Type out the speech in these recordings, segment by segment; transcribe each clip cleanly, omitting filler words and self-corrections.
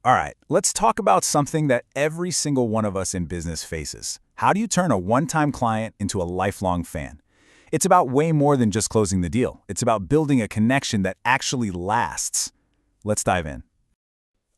All right, let's talk about something that every single one of us in business faces. How do you turn a one-time client into a lifelong fan? It's about way more than just closing the deal. It's about building a connection that actually lasts. Let's dive in.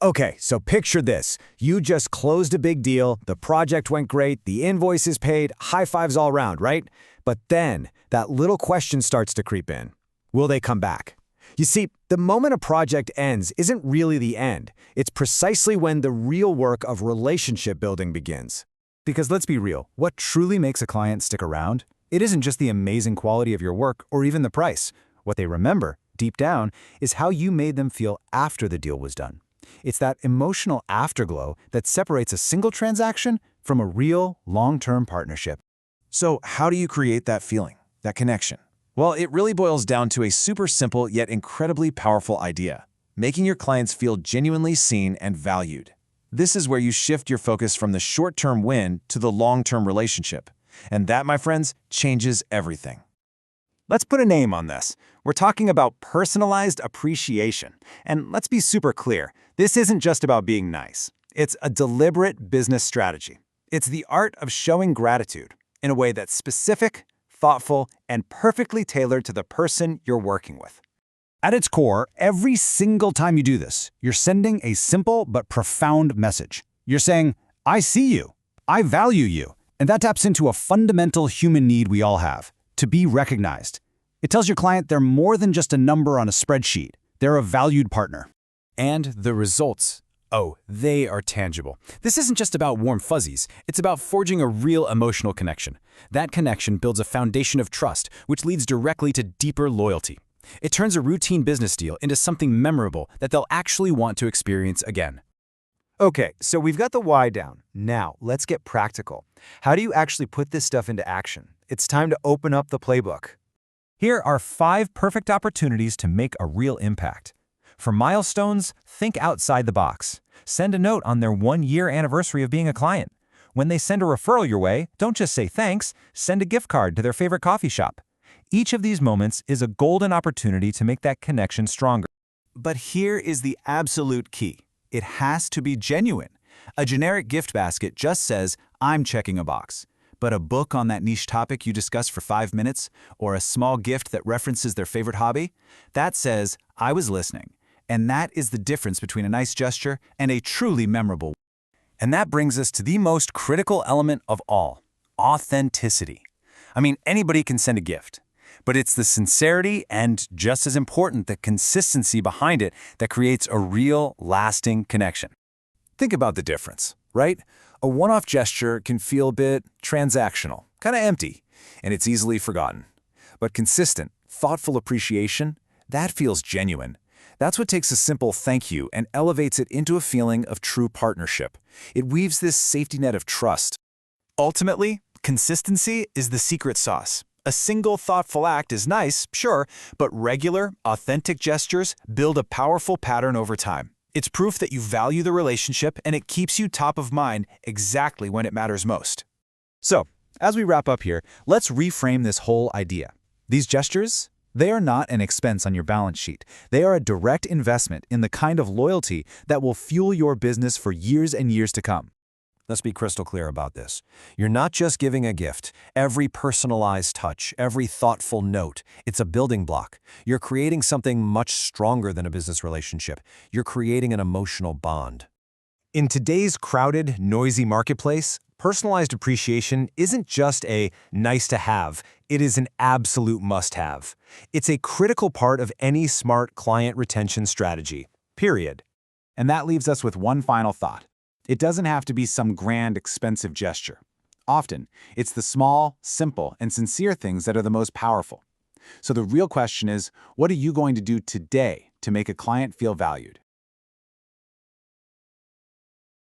Okay, so picture this. You just closed a big deal, the project went great, the invoice is paid, high fives all around, right? But then, that little question starts to creep in. Will they come back? You see, the moment a project ends isn't really the end. It's precisely when the real work of relationship building begins. Because let's be real, what truly makes a client stick around? It isn't just the amazing quality of your work or even the price. What they remember, deep down, is how you made them feel after the deal was done. It's that emotional afterglow that separates a single transaction from a real, long-term partnership. So how do you create that feeling, that connection? Well, it really boils down to a super simple yet incredibly powerful idea: making your clients feel genuinely seen and valued. This is where you shift your focus from the short-term win to the long-term relationship. And that, my friends, changes everything. Let's put a name on this. We're talking about personalized appreciation. And let's be super clear, this isn't just about being nice. It's a deliberate business strategy. It's the art of showing gratitude in a way that's specific, thoughtful, and perfectly tailored to the person you're working with. At its core, every single time you do this, you're sending a simple but profound message. You're saying, I see you, I value you, and that taps into a fundamental human need we all have: to be recognized. It tells your client they're more than just a number on a spreadsheet. They're a valued partner. And the results. Oh, they are tangible. This isn't just about warm fuzzies. It's about forging a real emotional connection. That connection builds a foundation of trust, which leads directly to deeper loyalty. It turns a routine business deal into something memorable that they'll actually want to experience again. Okay, so we've got the why down. Now, let's get practical. How do you actually put this stuff into action? It's time to open up the playbook. Here are 5 perfect opportunities to make a real impact. For milestones, think outside the box. Send a note on their 1-year anniversary of being a client. When they send a referral your way, don't just say thanks, send a gift card to their favorite coffee shop. Each of these moments is a golden opportunity to make that connection stronger. But here is the absolute key. It has to be genuine. A generic gift basket just says, I'm checking a box. But a book on that niche topic you discussed for 5 minutes, or a small gift that references their favorite hobby, that says, I was listening. And that is the difference between a nice gesture and a truly memorable one. And that brings us to the most critical element of all: authenticity. I mean, anybody can send a gift, but it's the sincerity and, just as important, the consistency behind it that creates a real, lasting connection. Think about the difference, right? A one-off gesture can feel a bit transactional, kind of empty, and it's easily forgotten. But consistent, thoughtful appreciation, that feels genuine. That's what takes a simple thank you and elevates it into a feeling of true partnership. It weaves this safety net of trust. Ultimately, consistency is the secret sauce. A single thoughtful act is nice, sure, but regular, authentic gestures build a powerful pattern over time. It's proof that you value the relationship, and it keeps you top of mind exactly when it matters most. So, as we wrap up here, let's reframe this whole idea. These gestures, they are not an expense on your balance sheet. They are a direct investment in the kind of loyalty that will fuel your business for years and years to come. Let's be crystal clear about this. You're not just giving a gift. Every personalized touch, every thoughtful note, it's a building block. You're creating something much stronger than a business relationship. You're creating an emotional bond. In today's crowded, noisy marketplace, personalized appreciation isn't just a nice-to-have. It is an absolute must-have. It's a critical part of any smart client retention strategy, period. And that leaves us with one final thought. It doesn't have to be some grand, expensive gesture. Often, it's the small, simple, and sincere things that are the most powerful. So the real question is, what are you going to do today to make a client feel valued?